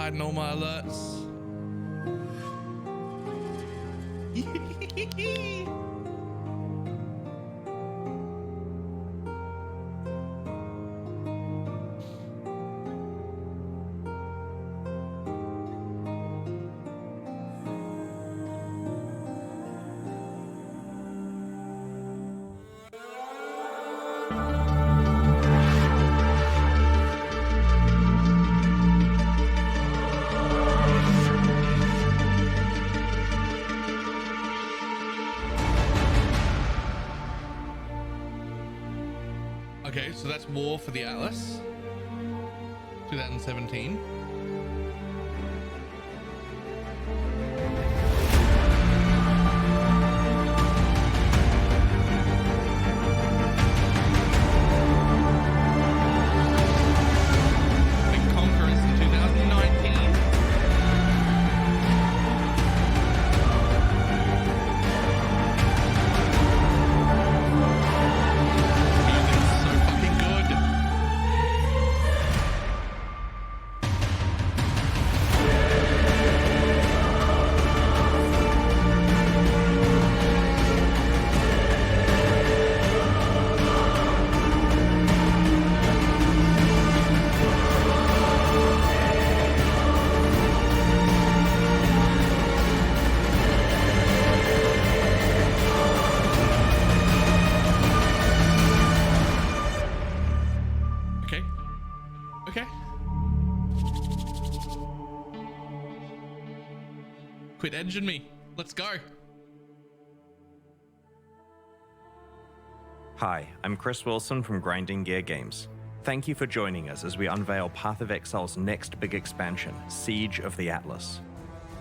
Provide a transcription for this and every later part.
hiding all my alerts. Okay, so that's War for the Atlas, 2017. Big Conquerors in 2019. Okay. Quit edging me. Let's go. Hi, I'm Chris Wilson from Grinding Gear Games. Thank you for joining us as we unveil Path of Exile's next big expansion, Siege of the Atlas.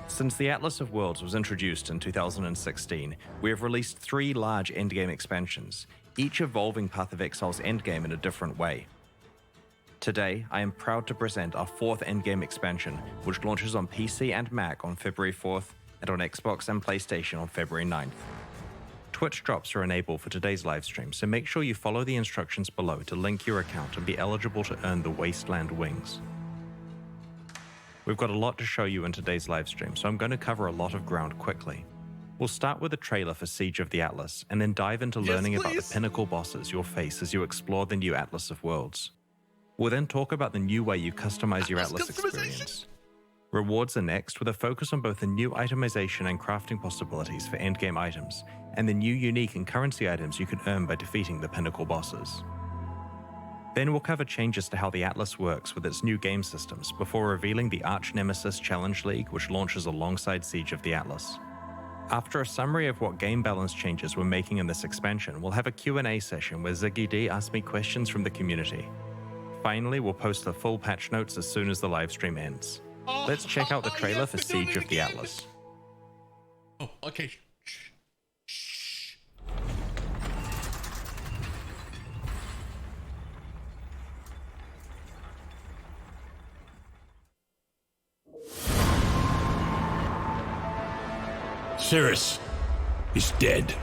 Since the Atlas of Worlds was introduced in 2016, we have released 3 large endgame expansions, each evolving Path of Exile's endgame in a different way. Today, I am proud to present our 4th endgame expansion, which launches on PC and Mac on February 4th and on Xbox and PlayStation on February 9th. Twitch drops are enabled for today's livestream, so make sure you follow the instructions below to link your account and be eligible to earn the Wasteland Wings. We've got a lot to show you in today's livestream, so I'm going to cover a lot of ground quickly. We'll start with a trailer for Siege of the Atlas, and then dive into learning about the pinnacle bosses you'll face as you explore the new Atlas of Worlds. We'll then talk about the new way you customize your Atlas experience. Rewards are next, with a focus on both the new itemization and crafting possibilities for endgame items, and the new unique and currency items you can earn by defeating the pinnacle bosses. Then we'll cover changes to how the Atlas works with its new game systems, before revealing the Archnemesis Challenge League, which launches alongside Siege of the Atlas. After a summary of what game balance changes we're making in this expansion, we'll have a Q&A session where Ziggy D asks me questions from the community. Finally, we'll post the full patch notes as soon as the livestream ends. Let's check out the trailer for Siege of the Atlas. Oh, okay. Shh. Cirrus is dead.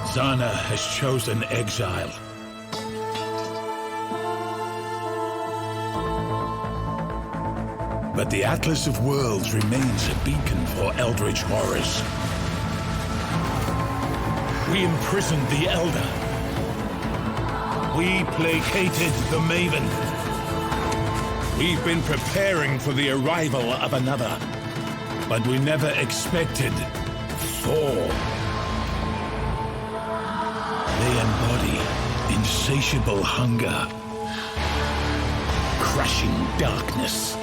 Zana has chosen exile. But the Atlas of Worlds remains a beacon for Eldritch Horrors. We imprisoned the Elder. We placated the Maven. We've been preparing for the arrival of another, but we never expected Thor. They embody insatiable hunger, crushing darkness,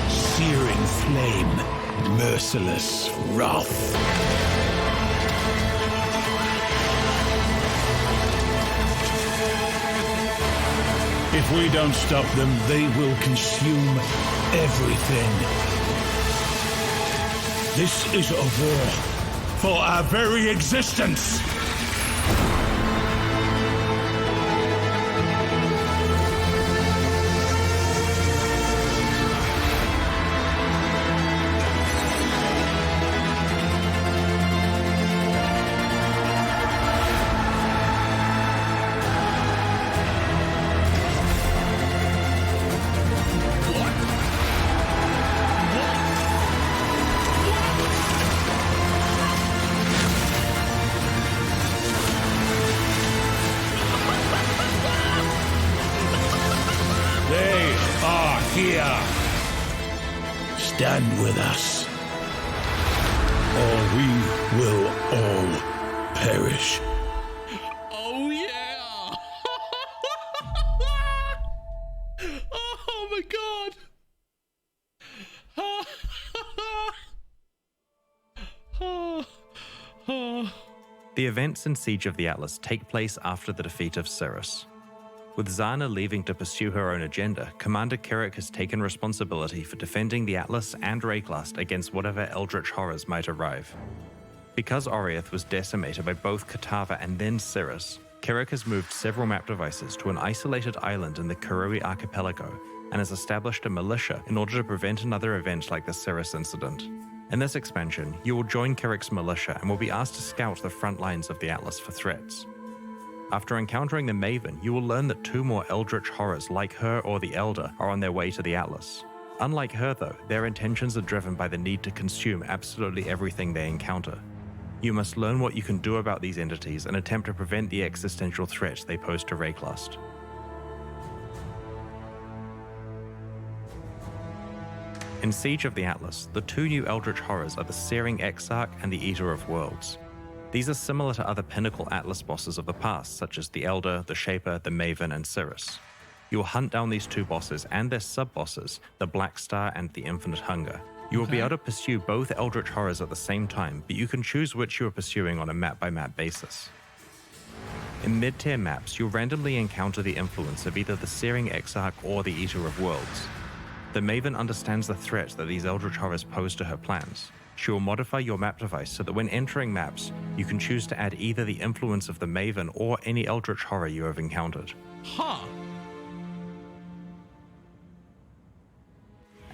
searing flame, merciless wrath. If we don't stop them, they will consume everything. This is a war for our very existence. fear. Stand with us, or we will all perish. Oh yeah! Oh my god! The events in Siege of the Atlas take place after the defeat of Cirrus. With Zana leaving to pursue her own agenda, Commander Kirik has taken responsibility for defending the Atlas and Rayclast against whatever Eldritch Horrors might arrive. Because Oriath was decimated by both Katava and then Cirrus, Kirik has moved several map devices to an isolated island in the Karui archipelago and has established a militia in order to prevent another event like the Cirrus incident. In this expansion, you will join Kirik's militia and will be asked to scout the front lines of the Atlas for threats. After encountering the Maven, you will learn that 2 more Eldritch Horrors like her or the Elder are on their way to the Atlas. Unlike her though, their intentions are driven by the need to consume absolutely everything they encounter. You must learn what you can do about these entities and attempt to prevent the existential threat they pose to Rayclast. In Siege of the Atlas, the 2 new Eldritch Horrors are the Searing Exarch and the Eater of Worlds. These are similar to other pinnacle Atlas bosses of the past, such as the Elder, the Shaper, the Maven, and Cirrus. You will hunt down these 2 bosses and their sub-bosses, the Black Star and the Infinite Hunger. You will be able to pursue both Eldritch Horrors at the same time, but you can choose which you are pursuing on a map-by-map basis. In mid-tier maps, you'll randomly encounter the influence of either the Searing Exarch or the Eater of Worlds. The Maven understands the threat that these Eldritch Horrors pose to her plans. She will modify your map device so that when entering maps, you can choose to add either the influence of the Maven or any Eldritch Horror you have encountered. Huh.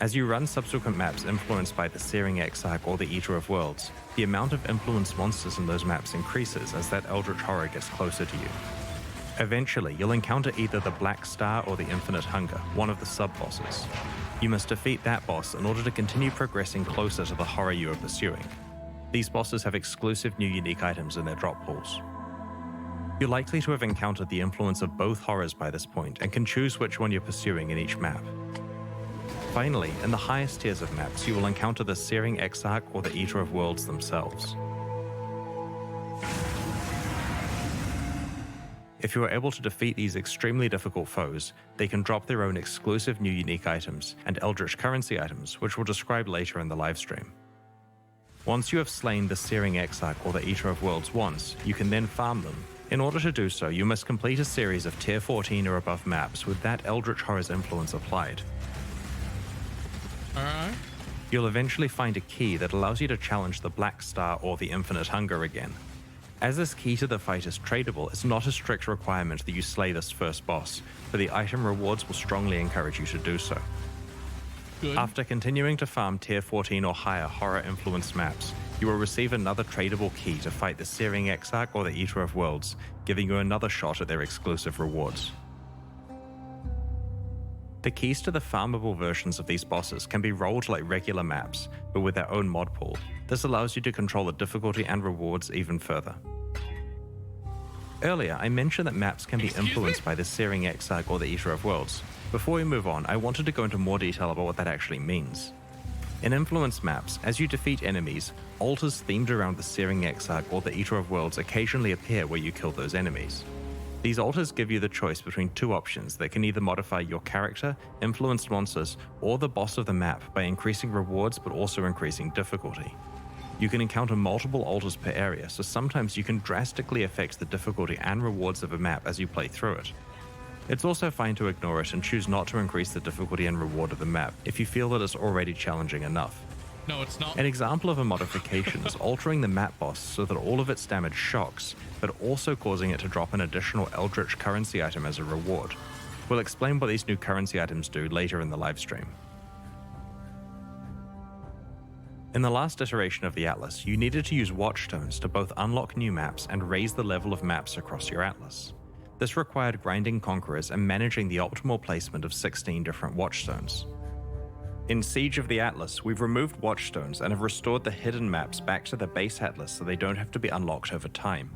As you run subsequent maps influenced by the Searing Exarch or the Eater of Worlds, the amount of influenced monsters in those maps increases as that Eldritch Horror gets closer to you. Eventually, you'll encounter either the Black Star or the Infinite Hunger, one of the sub-bosses. You must defeat that boss in order to continue progressing closer to the horror you are pursuing. These bosses have exclusive new unique items in their drop pools. You're likely to have encountered the influence of both horrors by this point and can choose which one you're pursuing in each map. Finally, in the highest tiers of maps, you will encounter the Searing Exarch or the Eater of Worlds themselves. If you are able to defeat these extremely difficult foes, they can drop their own exclusive new unique items and Eldritch currency items, which we'll describe later in the livestream. Once you have slain the Searing Exarch or the Eater of Worlds once, you can then farm them. In order to do so, you must complete a series of tier 14 or above maps with that Eldritch Horror's influence applied. Alright. You'll eventually find a key that allows you to challenge the Black Star or the Infinite Hunger again. As this key to the fight is tradable, it's not a strict requirement that you slay this first boss, but the item rewards will strongly encourage you to do so. Good. After continuing to farm tier 14 or higher horror-influenced maps, you will receive another tradable key to fight the Searing Exarch or the Eater of Worlds, giving you another shot at their exclusive rewards. The keys to the farmable versions of these bosses can be rolled like regular maps, but with their own mod pool. This allows you to control the difficulty and rewards even further. Earlier, I mentioned that maps can be influenced by the Searing Exarch or the Eater of Worlds. Before we move on, I wanted to go into more detail about what that actually means. In influenced maps, as you defeat enemies, altars themed around the Searing Exarch or the Eater of Worlds occasionally appear where you kill those enemies. These altars give you the choice between 2 options that can either modify your character, influenced monsters, or the boss of the map by increasing rewards but also increasing difficulty. You can encounter multiple altars per area, so sometimes you can drastically affect the difficulty and rewards of a map as you play through it. It's also fine to ignore it and choose not to increase the difficulty and reward of the map if you feel that it's already challenging enough. No, it's not. An example of a modification is altering the map boss so that all of its damage shocks, but also causing it to drop an additional Eldritch currency item as a reward. We'll explain what these new currency items do later in the livestream. In the last iteration of the Atlas, you needed to use Watchstones to both unlock new maps and raise the level of maps across your Atlas. This required grinding Conquerors and managing the optimal placement of 16 different Watchstones. In Siege of the Atlas, we've removed Watchstones and have restored the hidden maps back to the base Atlas so they don't have to be unlocked over time.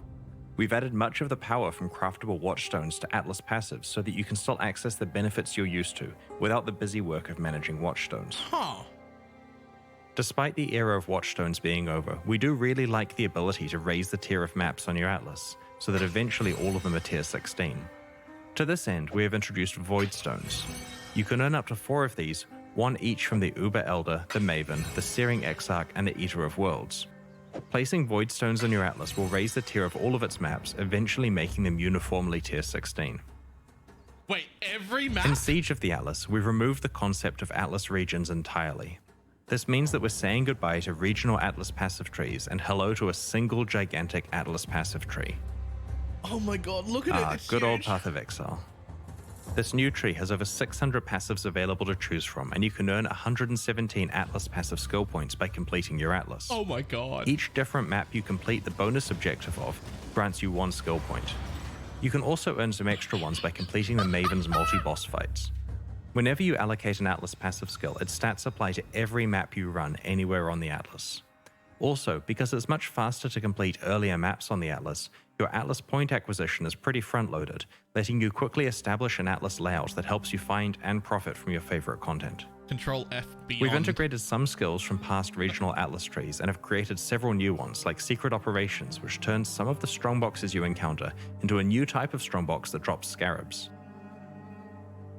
We've added much of the power from craftable watchstones to Atlas passives so that you can still access the benefits you're used to without the busy work of managing watchstones. Huh. Despite the era of watchstones being over, we do really like the ability to raise the tier of maps on your Atlas, so that eventually all of them are tier 16. To this end, we have introduced Void Stones. You can earn up to 4 of these, one each from the Uber Elder, the Maven, the Searing Exarch, and the Eater of Worlds. Placing Void Stones on your Atlas will raise the tier of all of its maps, eventually making them uniformly tier 16. Wait, every map? In Siege of the Atlas, we've removed the concept of Atlas regions entirely. This means that we're saying goodbye to regional Atlas passive trees and hello to a single gigantic Atlas passive tree. Oh my god, look at it. It's Good old huge. Path of Exile. This new tree has over 600 passives available to choose from, and you can earn 117 Atlas passive skill points by completing your Atlas. Oh my god. Each different map you complete the bonus objective of grants you 1 skill point. You can also earn some extra ones by completing the Maven's multi-boss fights. Whenever you allocate an Atlas passive skill, its stats apply to every map you run anywhere on the Atlas. Also, because it's much faster to complete earlier maps on the Atlas, your Atlas point acquisition is pretty front-loaded, letting you quickly establish an Atlas layout that helps you find and profit from your favorite content. Control F beyond. We've integrated some skills from past regional Atlas trees and have created several new ones, like Secret Operations, which turns some of the strongboxes you encounter into a new type of strongbox that drops scarabs.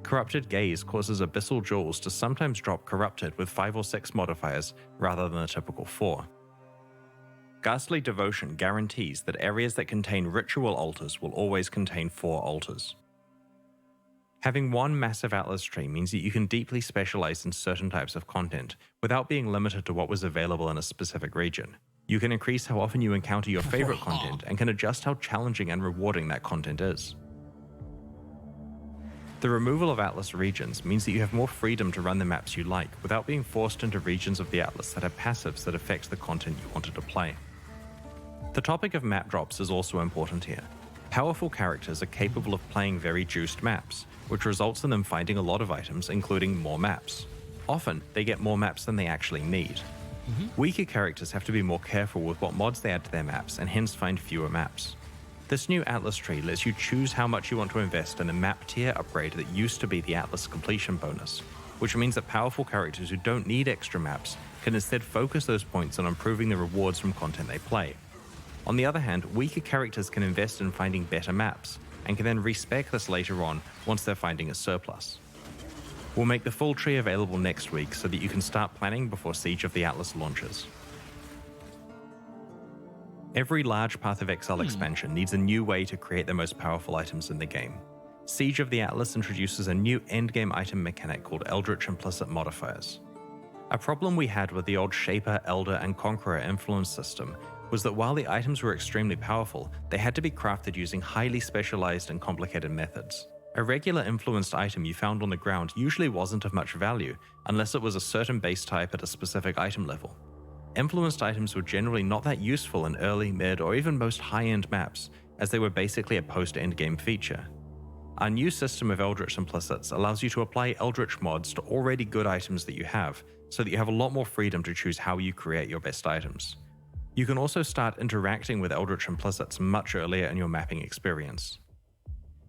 Corrupted Gaze causes Abyssal Jewels to sometimes drop Corrupted with 5 or 6 modifiers rather than a typical 4. Ghastly Devotion guarantees that areas that contain ritual altars will always contain 4 altars. Having one massive Atlas tree means that you can deeply specialize in certain types of content without being limited to what was available in a specific region. You can increase how often you encounter your favorite content and can adjust how challenging and rewarding that content is. The removal of Atlas regions means that you have more freedom to run the maps you like without being forced into regions of the Atlas that have passives that affect the content you wanted to play. The topic of map drops is also important here. Powerful characters are capable of playing very juiced maps, which results in them finding a lot of items, including more maps. Often, they get more maps than they actually need. Weaker characters have to be more careful with what mods they add to their maps and hence find fewer maps. This new Atlas tree lets you choose how much you want to invest in a map tier upgrade that used to be the Atlas completion bonus, which means that powerful characters who don't need extra maps can instead focus those points on improving the rewards from content they play. On the other hand, weaker characters can invest in finding better maps, and can then respec this later on once they're finding a surplus. We'll make the full tree available next week so that you can start planning before Siege of the Atlas launches. Every large Path of Exile expansion needs a new way to create the most powerful items in the game. Siege of the Atlas introduces a new endgame item mechanic called Eldritch Implicit modifiers. A problem we had with the old Shaper, Elder, and Conqueror influence system was that while the items were extremely powerful, they had to be crafted using highly specialized and complicated methods. A regular influenced item you found on the ground usually wasn't of much value unless it was a certain base type at a specific item level. Influenced items were generally not that useful in early, mid, or even most high-end maps, as they were basically a post-endgame feature. Our new system of Eldritch Implicits allows you to apply Eldritch mods to already good items that you have, so that you have a lot more freedom to choose how you create your best items. You can also start interacting with Eldritch Implicits much earlier in your mapping experience.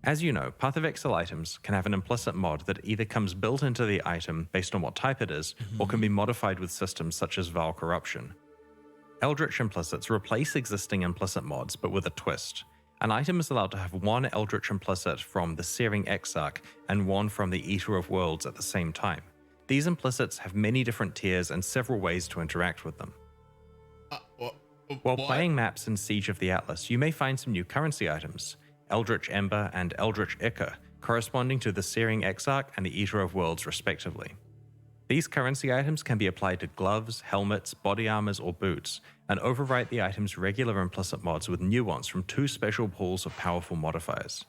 As you know, Path of Exile items can have an implicit mod that either comes built into the item based on what type it is, or can be modified with systems such as Vile Corruption. Eldritch Implicits replace existing implicit mods, but with a twist. An item is allowed to have one Eldritch Implicit from the Searing Exarch and one from the Eater of Worlds at the same time. These implicits have many different tiers and several ways to interact with them. While playing maps in Siege of the Atlas, you may find some new currency items, Eldritch Ember and Eldritch Ichor, corresponding to the Searing Exarch and the Eater of Worlds respectively. These currency items can be applied to gloves, helmets, body armors, or boots, and overwrite the item's regular implicit mods with new ones from 2 special pools of powerful modifiers.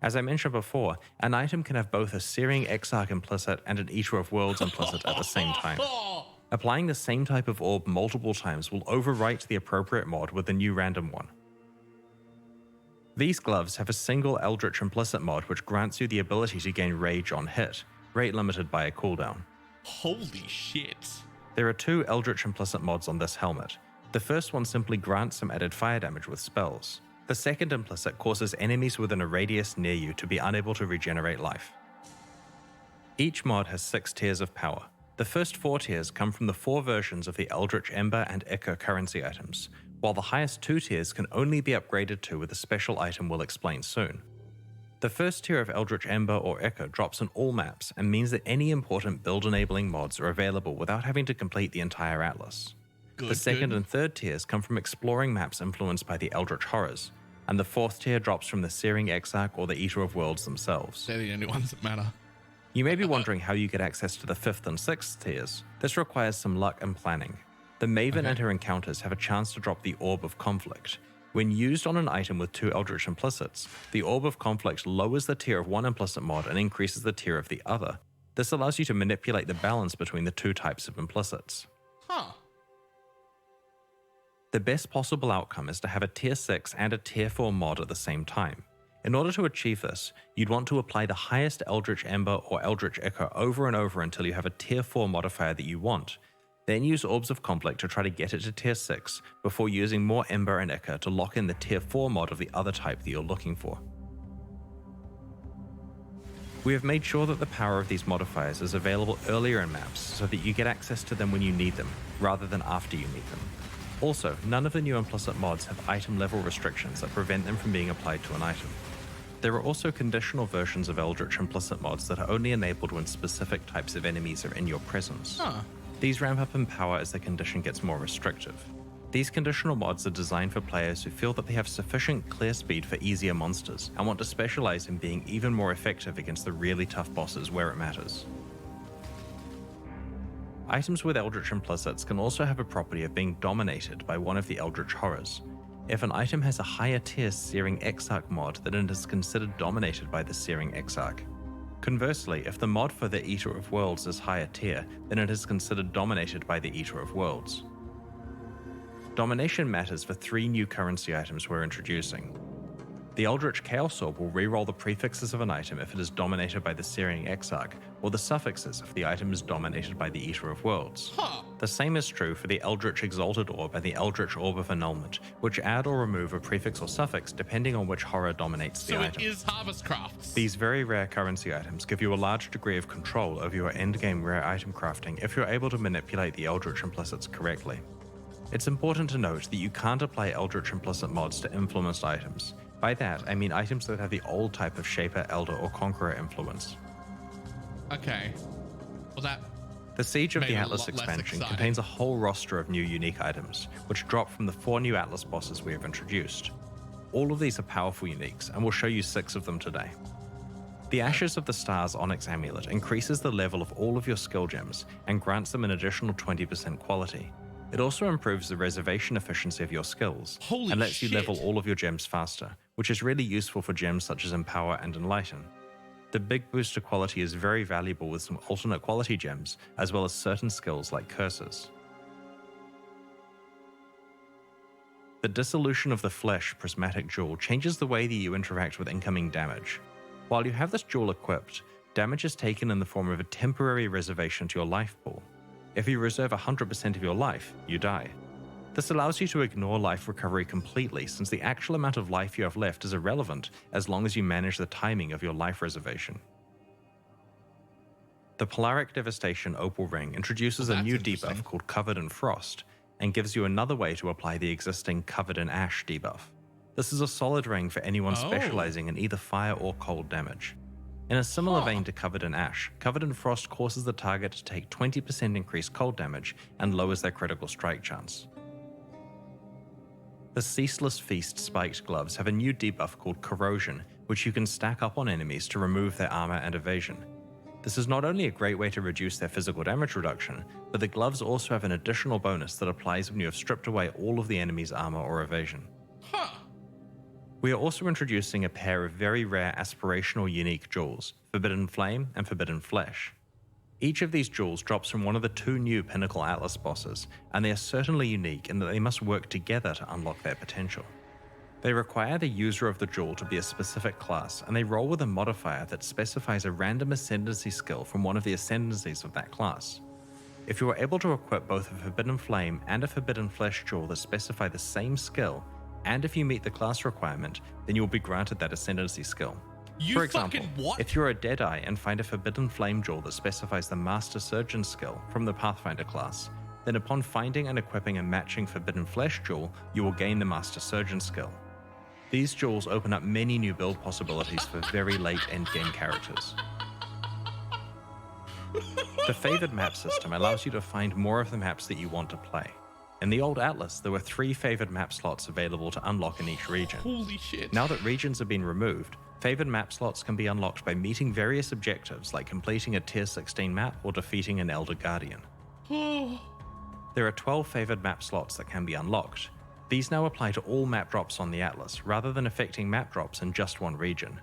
As I mentioned before, an item can have both a Searing Exarch implicit and an Eater of Worlds implicit at the same time. Applying the same type of orb multiple times will overwrite the appropriate mod with a new random one. These gloves have a single Eldritch Implicit mod which grants you the ability to gain Rage on hit, rate limited by a cooldown. Holy shit. There are 2 Eldritch Implicit mods on this helmet. The first one simply grants some added fire damage with spells. The second implicit causes enemies within a radius near you to be unable to regenerate life. Each mod has 6 tiers of power. The first 4 tiers come from the 4 versions of the Eldritch Ember and Ichor currency items, while the highest 2 tiers can only be upgraded to with a special item we'll explain soon. The first tier of Eldritch Ember or Ichor drops on all maps and means that any important build-enabling mods are available without having to complete the entire atlas. The second and third tiers come from exploring maps influenced by the Eldritch Horrors, and the 4th tier drops from the Searing Exarch or the Eater of Worlds themselves. They're the only ones that matter. You may be wondering how you get access to the 5th and 6th tiers. This requires some luck and planning. The Maven and her encounters have a chance to drop the Orb of Conflict. When used on an item with 2 Eldritch Implicits, the Orb of Conflict lowers the tier of one implicit mod and increases the tier of the other. This allows you to manipulate the balance between the 2 types of implicits. Huh. The best possible outcome is to have a tier 6 and a tier 4 mod at the same time. In order to achieve this, you'd want to apply the highest Eldritch Ember or Eldritch Ichor over and over until you have a tier 4 modifier that you want. Then use Orbs of Conflict to try to get it to tier 6 before using more Ember and Ichor to lock in the tier 4 mod of the other type that you're looking for. We have made sure that the power of these modifiers is available earlier in maps so that you get access to them when you need them, rather than after you need them. Also, none of the new implicit mods have item level restrictions that prevent them from being applied to an item. There are also conditional versions of Eldritch Implicit mods that are only enabled when specific types of enemies are in your presence. These ramp up in power as the condition gets more restrictive. These conditional mods are designed for players who feel that they have sufficient clear speed for easier monsters and want to specialize in being even more effective against the really tough bosses where it matters. Items with Eldritch Implicits can also have a property of being dominated by one of the Eldritch Horrors. If an item has a higher tier Searing Exarch mod, then it is considered dominated by the Searing Exarch. Conversely, if the mod for the Eater of Worlds is higher tier, then it is considered dominated by the Eater of Worlds. Domination matters for 3 new currency items we're introducing. The Eldritch Chaos Orb will reroll the prefixes of an item if it is dominated by the Searing Exarch, or the suffixes if the item is dominated by the Eater of Worlds. The same is true for the Eldritch Exalted Orb and the Eldritch Orb of Annulment, which add or remove a prefix or suffix depending on which horror dominates the item. So it is Harvest Crafts. These very rare currency items give you a large degree of control over your endgame rare item crafting if you're able to manipulate the Eldritch Implicits correctly. It's important to note that you can't apply Eldritch Implicit mods to influenced items. By that, I mean items that have the old type of Shaper, Elder, or Conqueror influence. Okay. Well, that... The Siege of made the it a Atlas lot less expansion exciting. contains a whole roster of new unique items, which drop from the 4 new Atlas bosses we have introduced. All of these are powerful uniques, and we'll show you 6 of them today. The Ashes of the Stars Onyx Amulet increases the level of all of your skill gems and grants them an additional 20% quality. It also improves the reservation efficiency of your skills and lets you level all of your gems faster, which is really useful for gems such as Empower and Enlighten. The big boost to quality is very valuable with some alternate quality gems, as well as certain skills like curses. The Dissolution of the Flesh Prismatic Jewel changes the way that you interact with incoming damage. While you have this jewel equipped, damage is taken in the form of a temporary reservation to your life pool. If you reserve 100% of your life, you die. This allows you to ignore life recovery completely, since the actual amount of life you have left is irrelevant as long as you manage the timing of your life reservation. The Polaric Devastation Opal Ring introduces a new debuff called Covered in Frost, and gives you another way to apply the existing Covered in Ash debuff. This is a solid ring for anyone specializing in either fire or cold damage. In a similar vein to Covered in Ash, Covered in Frost causes the target to take 20% increased cold damage and lowers their critical strike chance. The Ceaseless Feast Spiked Gloves have a new debuff called Corrosion, which you can stack up on enemies to remove their armor and evasion. This is not only a great way to reduce their physical damage reduction, but the gloves also have an additional bonus that applies when you have stripped away all of the enemy's armor or evasion. We are also introducing a pair of very rare aspirational unique jewels, Forbidden Flame and Forbidden Flesh. Each of these jewels drops from one of the 2 new Pinnacle Atlas bosses, and they are certainly unique in that they must work together to unlock their potential. They require the user of the jewel to be a specific class, and they roll with a modifier that specifies a random ascendancy skill from one of the ascendancies of that class. If you are able to equip both a Forbidden Flame and a Forbidden Flesh jewel that specify the same skill, and if you meet the class requirement, then you'll be granted that Ascendancy skill. You For example, fucking what? if you're a Deadeye and find a Forbidden Flame Jewel that specifies the Master Surgeon skill from the Pathfinder class, then upon finding and equipping a matching Forbidden Flesh Jewel, you will gain the Master Surgeon skill. These jewels open up many new build possibilities for very late endgame characters. The favored map system allows you to find more of the maps that you want to play. In the old Atlas, there were 3 favored map slots available to unlock in each region. Holy shit. Now that regions have been removed, favored map slots can be unlocked by meeting various objectives like completing a tier 16 map or defeating an Elder Guardian. There are 12 favored map slots that can be unlocked. These now apply to all map drops on the Atlas, rather than affecting map drops in just one region.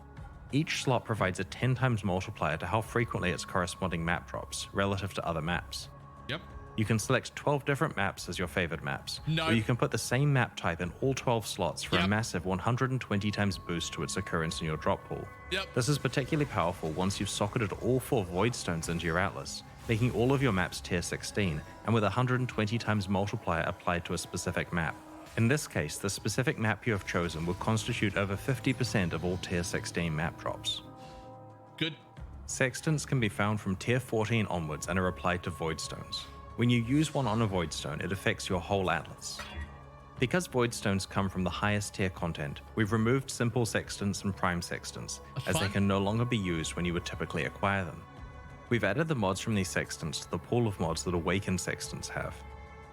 Each slot provides a 10 times multiplier to how frequently its corresponding map drops, relative to other maps. Yep. You can select 12 different maps as your favored maps, No. or you can put the same map type in all 12 slots for Yep. a massive 120 times boost to its occurrence in your drop pool. Yep. This is particularly powerful once you've socketed all 4 Void Stones into your Atlas, making all of your maps tier 16, and with a 120 times multiplier applied to a specific map. In this case, the specific map you have chosen will constitute over 50% of all tier 16 map drops. Good. Sextants can be found from tier 14 onwards and are applied to Void Stones. When you use one on a Void Stone, it affects your whole Atlas. Because Void Stones come from the highest tier content, we've removed simple Sextants and Prime Sextants, as they can no longer be used when you would typically acquire them. We've added the mods from these Sextants to the pool of mods that Awakened Sextants have.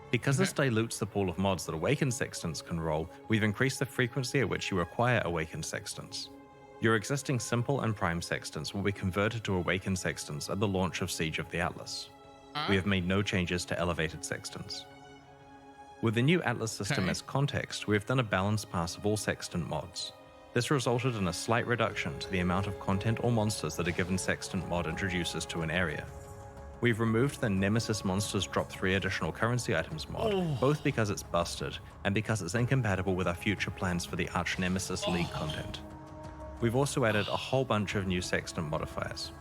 Because this dilutes the pool of mods that Awakened Sextants can roll, we've increased the frequency at which you acquire Awakened Sextants. Your existing Simple and Prime Sextants will be converted to Awakened Sextants at the launch of Siege of the Atlas. We have made no changes to Elevated Sextants. With the new Atlas system as context, we have done a balance pass of all Sextant mods. This resulted in a slight reduction to the amount of content or monsters that a given Sextant mod introduces to an area. We've removed the Nemesis Monsters Drop 3 additional currency items mod, both because it's busted and because it's incompatible with our future plans for the Archnemesis League content. We've also added a whole bunch of new Sextant modifiers.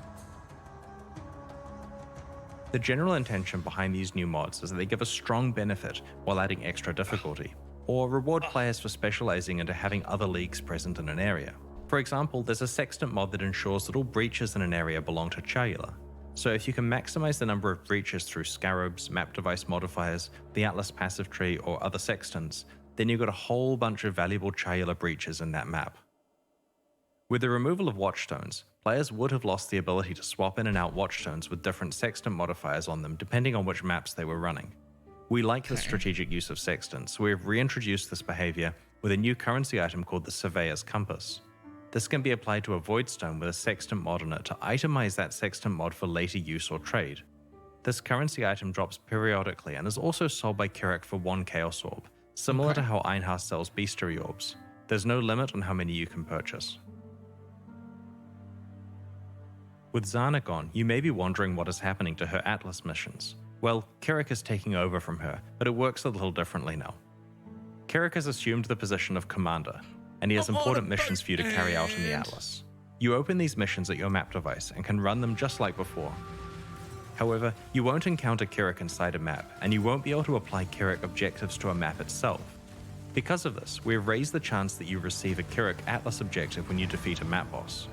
The general intention behind these new mods is that they give a strong benefit while adding extra difficulty, or reward players for specializing into having other leagues present in an area. For example, there's a Sextant mod that ensures that all breaches in an area belong to Chalula. So if you can maximize the number of breaches through Scarabs, map device modifiers, the Atlas passive tree, or other Sextants, then you've got a whole bunch of valuable Chalula breaches in that map. With the removal of Watchstones, players would have lost the ability to swap in and out Watchstones with different Sextant modifiers on them depending on which maps they were running. We like the strategic use of Sextants, so we have reintroduced this behavior with a new currency item called the Surveyor's Compass. This can be applied to a Void Stone with a Sextant mod on it to itemize that Sextant mod for later use or trade. This currency item drops periodically and is also sold by Kirik for 1 Chaos Orb, similar to how Einhaus sells Bestiary Orbs. There's no limit on how many you can purchase. With Zana gone, you may be wondering what is happening to her Atlas missions. Well, Kirik is taking over from her, but it works a little differently now. Kirik has assumed the position of commander, and he has important missions for you to carry out in the Atlas. You open these missions at your map device and can run them just like before. However, you won't encounter Kirik inside a map, and you won't be able to apply Kirik objectives to a map itself. Because of this, we have raised the chance that you receive a Kirik Atlas objective when you defeat a map boss.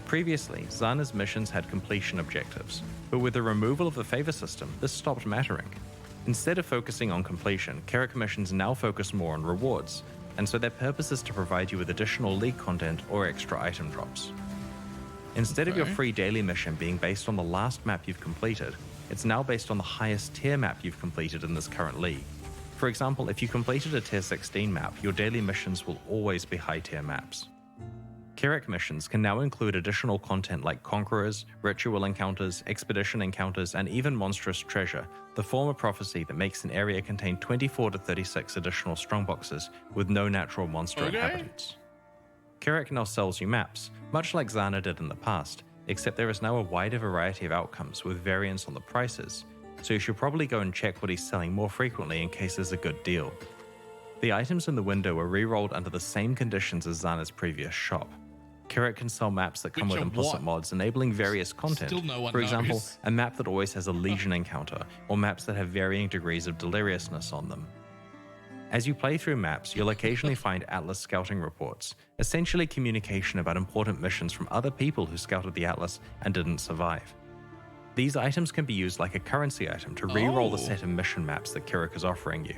Previously, Zana's missions had completion objectives, but with the removal of the favor system, this stopped mattering. Instead of focusing on completion, Kirik missions now focus more on rewards, and so their purpose is to provide you with additional league content or extra item drops. Instead of your free daily mission being based on the last map you've completed, it's now based on the highest tier map you've completed in this current league. For example, if you completed a tier 16 map, your daily missions will always be high tier maps. Kirik missions can now include additional content like Conquerors, Ritual Encounters, Expedition Encounters, and even Monstrous Treasure, the former prophecy that makes an area contain 24 to 36 additional strongboxes with no natural monster inhabitants. Kirik now sells you maps, much like Zana did in the past, except there is now a wider variety of outcomes with variance on the prices, so you should probably go and check what he's selling more frequently in case there's a good deal. The items in the window are re-rolled under the same conditions as Zana's previous shop. Kirik can sell maps that come with implicit mods enabling various content. For example, a map that always has a Legion encounter, or maps that have varying degrees of deliriousness on them. As you play through maps, you'll occasionally find Atlas scouting reports, essentially communication about important missions from other people who scouted the Atlas and didn't survive. These items can be used like a currency item to re-roll the set of mission maps that Kirik is offering you.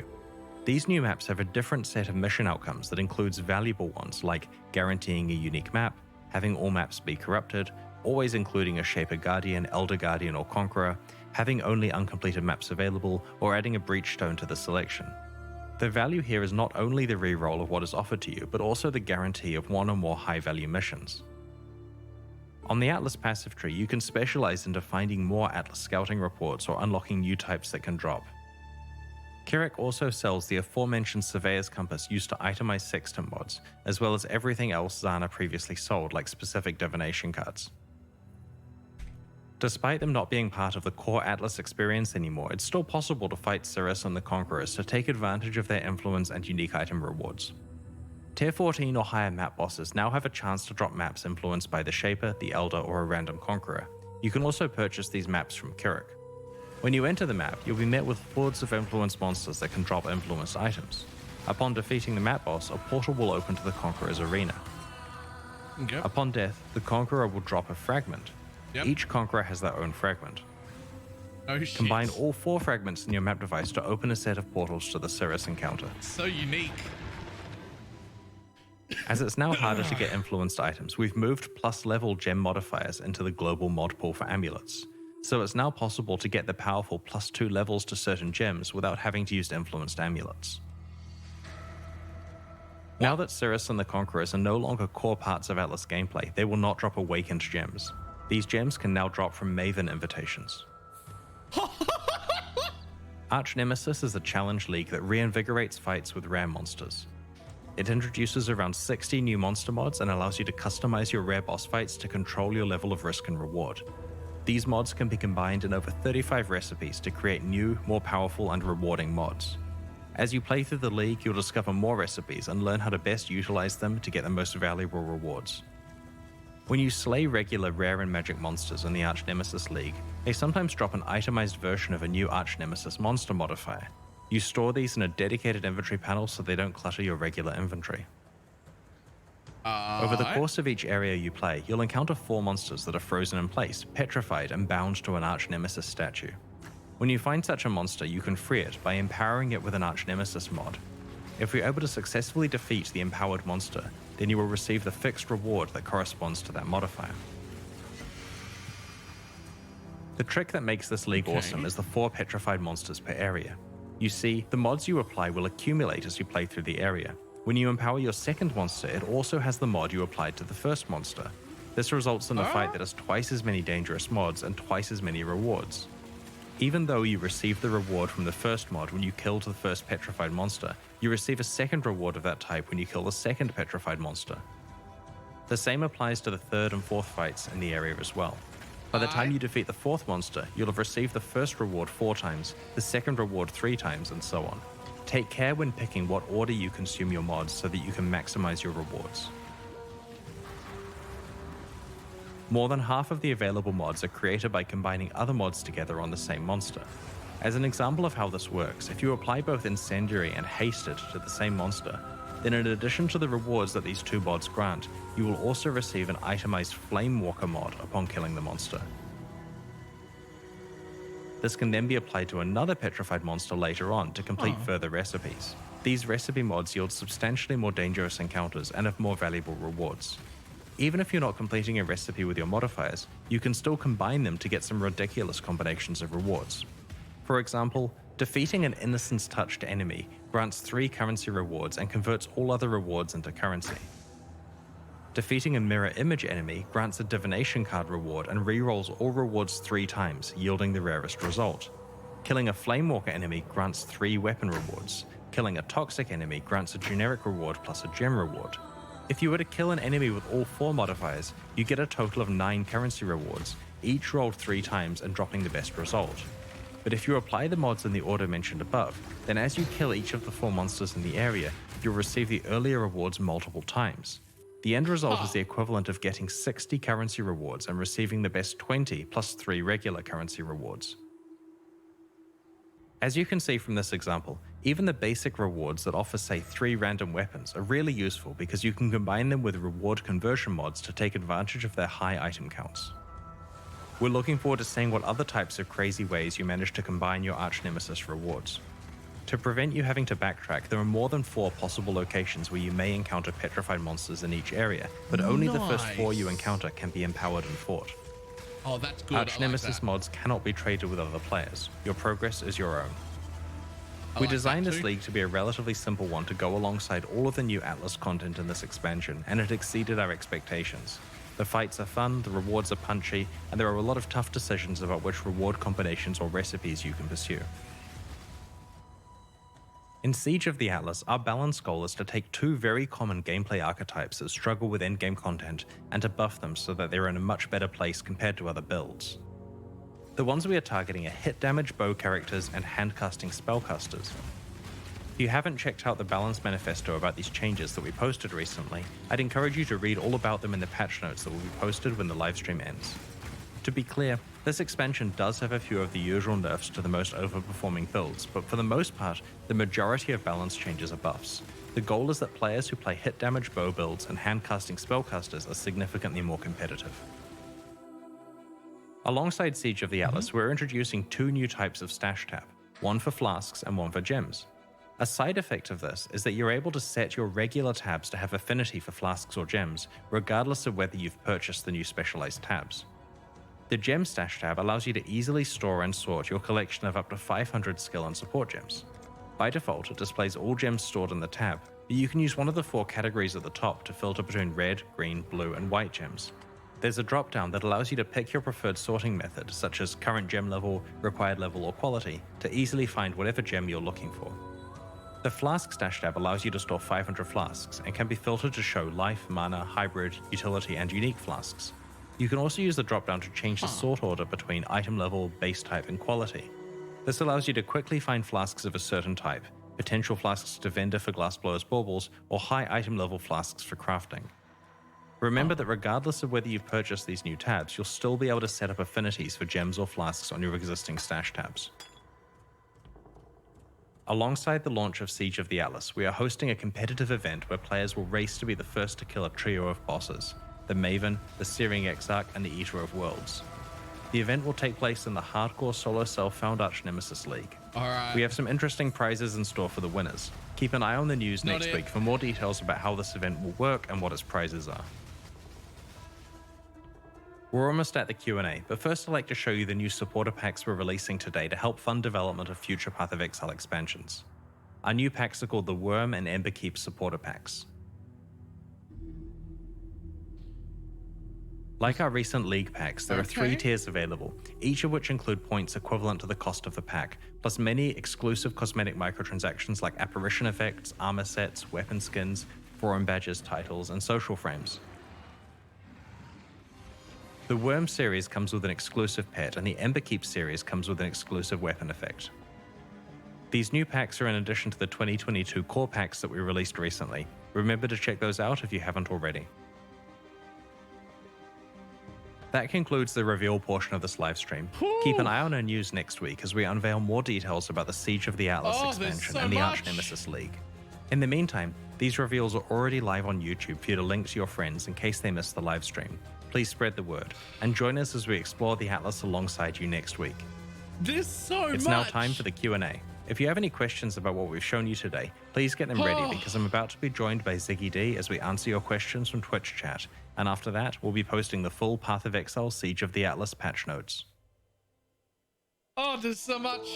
These new maps have a different set of mission outcomes that includes valuable ones like guaranteeing a unique map, having all maps be corrupted, always including a Shaper Guardian, Elder Guardian, or Conqueror, having only uncompleted maps available, or adding a Breachstone to the selection. The value here is not only the re-roll of what is offered to you, but also the guarantee of one or more high-value missions. On the Atlas passive tree, you can specialize into finding more Atlas scouting reports or unlocking new types that can drop. Kirik also sells the aforementioned Surveyor's Compass used to itemize Sextant mods, as well as everything else Zana previously sold, like specific divination cards. Despite them not being part of the core Atlas experience anymore, it's still possible to fight Cirrus and the Conquerors to take advantage of their influence and unique item rewards. Tier 14 or higher map bosses now have a chance to drop maps influenced by the Shaper, the Elder, or a random Conqueror. You can also purchase these maps from Kirik. When you enter the map, you'll be met with hordes of influenced monsters that can drop influenced items. Upon defeating the map boss, a portal will open to the Conqueror's arena. Yep. Upon death, the Conqueror will drop a fragment. Yep. Each Conqueror has their own fragment. Oh shit. Combine all 4 fragments in your map device to open a set of portals to the Cirrus encounter. So unique. As it's now harder to get influenced items, we've moved plus level gem modifiers into the global mod pool for amulets. So it's now possible to get the powerful +2 levels to certain gems without having to use influenced amulets. Now that Cirrus and the Conquerors are no longer core parts of Atlas gameplay, they will not drop awakened gems. These gems can now drop from Maven invitations. Archnemesis is a challenge league that reinvigorates fights with rare monsters. It introduces around 60 new monster mods and allows you to customize your rare boss fights to control your level of risk and reward. These mods can be combined in over 35 recipes to create new, more powerful and rewarding mods. As you play through the league, you'll discover more recipes and learn how to best utilize them to get the most valuable rewards. When you slay regular rare and magic monsters in the Archnemesis League, they sometimes drop an itemized version of a new Archnemesis monster modifier. You store these in a dedicated inventory panel so they don't clutter your regular inventory. Over the course of each area you play, you'll encounter 4 monsters that are frozen in place, petrified, and bound to an Archnemesis statue. When you find such a monster, you can free it by empowering it with an Archnemesis mod. If you're able to successfully defeat the empowered monster, then you will receive the fixed reward that corresponds to that modifier. The trick that makes this league awesome is the 4 petrified monsters per area. You see, the mods you apply will accumulate as you play through the area. When you empower your second monster, it also has the mod you applied to the first monster. This results in a fight that has twice as many dangerous mods and twice as many rewards. Even though you receive the reward from the first mod when you killed the first petrified monster, you receive a second reward of that type when you kill the second petrified monster. The same applies to the third and fourth fights in the area as well. By the time you defeat the fourth monster, you'll have received the first reward 4 times, the second reward 3 times, and so on. Take care when picking what order you consume your mods so that you can maximize your rewards. More than half of the available mods are created by combining other mods together on the same monster. As an example of how this works, if you apply both Incendiary and Hasted to the same monster, then in addition to the rewards that these 2 mods grant, you will also receive an itemized Flame Walker mod upon killing the monster. This can then be applied to another petrified monster later on to complete further recipes. These recipe mods yield substantially more dangerous encounters and have more valuable rewards. Even if you're not completing a recipe with your modifiers, you can still combine them to get some ridiculous combinations of rewards. For example, defeating an Innocence Touched enemy grants 3 currency rewards and converts all other rewards into currency. Defeating a Mirror Image enemy grants a Divination card reward and rerolls all rewards 3 times, yielding the rarest result. Killing a Flamewalker enemy grants 3 weapon rewards. Killing a Toxic enemy grants a generic reward plus a gem reward. If you were to kill an enemy with all 4 modifiers, you get a total of 9 currency rewards, each rolled 3 times and dropping the best result. But if you apply the mods in the order mentioned above, then as you kill each of the 4 monsters in the area, you'll receive the earlier rewards multiple times. The end result is the equivalent of getting 60 currency rewards and receiving the best 20 plus 3 regular currency rewards. As you can see from this example, even the basic rewards that offer say 3 random weapons are really useful because you can combine them with reward conversion mods to take advantage of their high item counts. We're looking forward to seeing what other types of crazy ways you manage to combine your Archnemesis rewards. To prevent you having to backtrack, there are more than 4 possible locations where you may encounter petrified monsters in each area, but only the first 4 you encounter can be empowered and fought. Oh, that's good. Archnemesis mods cannot be traded with other players. Your progress is your own. We designed this league to be a relatively simple one to go alongside all of the new Atlas content in this expansion, and it exceeded our expectations. The fights are fun, the rewards are punchy, and there are a lot of tough decisions about which reward combinations or recipes you can pursue. In Siege of the Atlas, our balanced goal is to take 2 very common gameplay archetypes that struggle with endgame content and to buff them so that they're in a much better place compared to other builds. The ones we are targeting are hit damage bow characters and handcasting spellcasters. If you haven't checked out the Balance Manifesto about these changes that we posted recently, I'd encourage you to read all about them in the patch notes that will be posted when the livestream ends. To be clear, this expansion does have a few of the usual nerfs to the most overperforming builds, but for the most part, the majority of balance changes are buffs. The goal is that players who play hit damage bow builds and handcasting spellcasters are significantly more competitive. Alongside Siege of the Atlas, we're introducing 2 new types of stash tab, one for flasks and one for gems. A side effect of this is that you're able to set your regular tabs to have affinity for flasks or gems, regardless of whether you've purchased the new specialized tabs. The Gem Stash tab allows you to easily store and sort your collection of up to 500 skill and support gems. By default, it displays all gems stored in the tab, but you can use one of the 4 categories at the top to filter between red, green, blue, and white gems. There's a drop-down that allows you to pick your preferred sorting method, such as current gem level, required level, or quality, to easily find whatever gem you're looking for. The Flask Stash tab allows you to store 500 flasks, and can be filtered to show life, mana, hybrid, utility, and unique flasks. You can also use the drop-down to change the sort order between item level, base type, and quality. This allows you to quickly find flasks of a certain type, potential flasks to vendor for glassblowers baubles, or high item level flasks for crafting. Remember that regardless of whether you've purchased these new tabs, you'll still be able to set up affinities for gems or flasks on your existing stash tabs. Alongside the launch of Siege of the Atlas, we are hosting a competitive event where players will race to be the first to kill a trio of bosses: the Maven, the Searing Exarch, and the Eater of Worlds. The event will take place in the hardcore solo self-found Archnemesis League. Alright. We have some interesting prizes in store for the winners. Keep an eye on the news next week for more details about how this event will work and what its prizes are. We're almost at the Q&A, but first I'd like to show you the new supporter packs we're releasing today to help fund development of future Path of Exile expansions. Our new packs are called the Worm and Emberkeep supporter packs. Like our recent League packs, there are 3 tiers available, each of which include points equivalent to the cost of the pack, plus many exclusive cosmetic microtransactions like apparition effects, armor sets, weapon skins, forum badges, titles, and social frames. The Worm series comes with an exclusive pet, and the Emberkeep series comes with an exclusive weapon effect. These new packs are in addition to the 2022 core packs that we released recently. Remember to check those out if you haven't already. That concludes the reveal portion of this livestream. Keep an eye on our news next week as we unveil more details about the Siege of the Atlas expansion and the Archnemesis League. In the meantime, these reveals are already live on YouTube for you to link to your friends in case they missed the livestream. Please spread the word, and join us as we explore the Atlas alongside you next week. It's now time for the Q&A. If you have any questions about what we've shown you today, please get them ready because I'm about to be joined by Ziggy D as we answer your questions from Twitch chat, and after that, we'll be posting the full Path of Exile Siege of the Atlas patch notes. Oh, there's so much.